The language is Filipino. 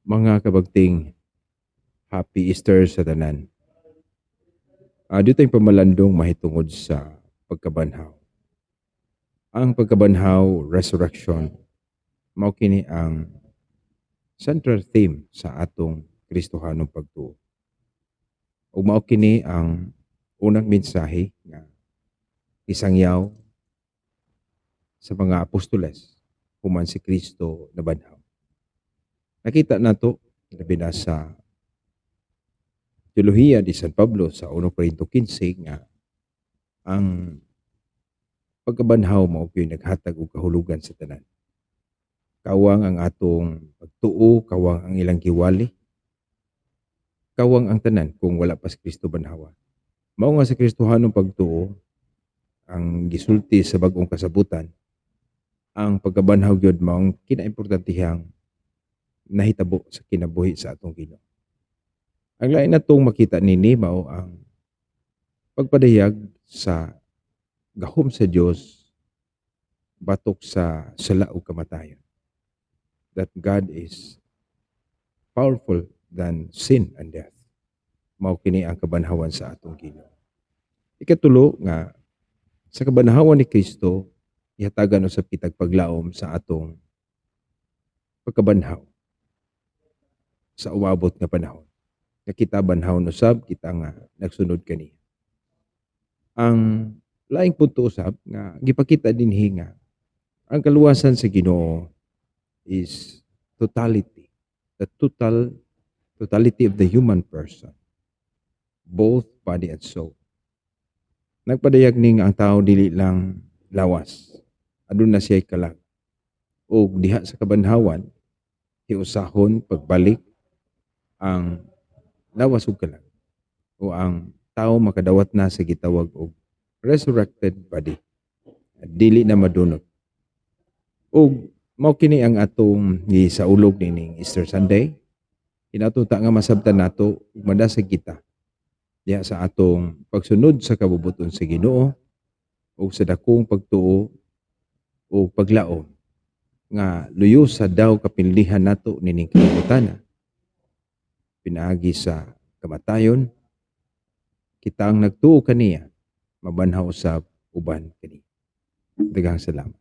Mga kabagting, Happy Easter sa tanan. Dito tayong pamalandong mahitungod sa pagkabanhaw. Ang pagkabanhaw, resurrection, mao kini ang central theme sa atong Kristohanong pagtuo. Ug mao kini ang unang mensahe nga isangyaw sa mga apostoles human si Kristo nabanhaw. Nakita nato labi na sa teolohiya ni San Pablo sa 1 Corinto 15 nga ang pagkabanhaw mao gyud naghatag og kahulugan sa tanan. Kawang ang atong pagtuo, kawang ang ilang giwali, kawang ang tanan kung wala pa si Kristo banhawa. Mao nga sa Kristohanong pagtuo ang gisulti sa bag-ong kasabutan, ang pagkabanhaw gyud mao ang kinaimportantehang nahitabo sa kinabuhi sa atong Ginoo. Ang lain natong makita nini mao ang pagpadayag sa gahom sa Dios batok sa sala ug kamatayon. That God is powerful than sin and death. Mao kini ang kabanhawan sa atong Ginoo. Ikatulo nga sa kabanhawan ni Kristo ihatagan usab kitag paglaom sa atong pagkabanhaw sa uabot nga panahon. Nga kita banhawon usab kita nga nagsunod kaniya. Ang laing punto usab nga gipakita dinhi nga ang kaluwasan sa Ginoo is totality. The totality of the human person. Both body and soul. Nagpadayag ni nga ang tao dili lang lawas. Aduna siya'y kalag. O diha sa kabanhawan, hiusahon pagbalik ang lawas ug kalag. O ang tao makadawat na sa gitawag og resurrected body. Dili na madunot. O mao kini ang atong gisaulog nining Easter Sunday. Kinatuta nga masabtan nato ug madasig kita diha sa atong pagsunod sa kabubuton sa Ginoo ug sa dakong pagtuo o paglaom nga luyo sa daw kapinlihan nato nining kalibutan pinaagi sa kamatayon kita ang nagtuo kaniya mabanhaw usab uban kani. Daghang salamat.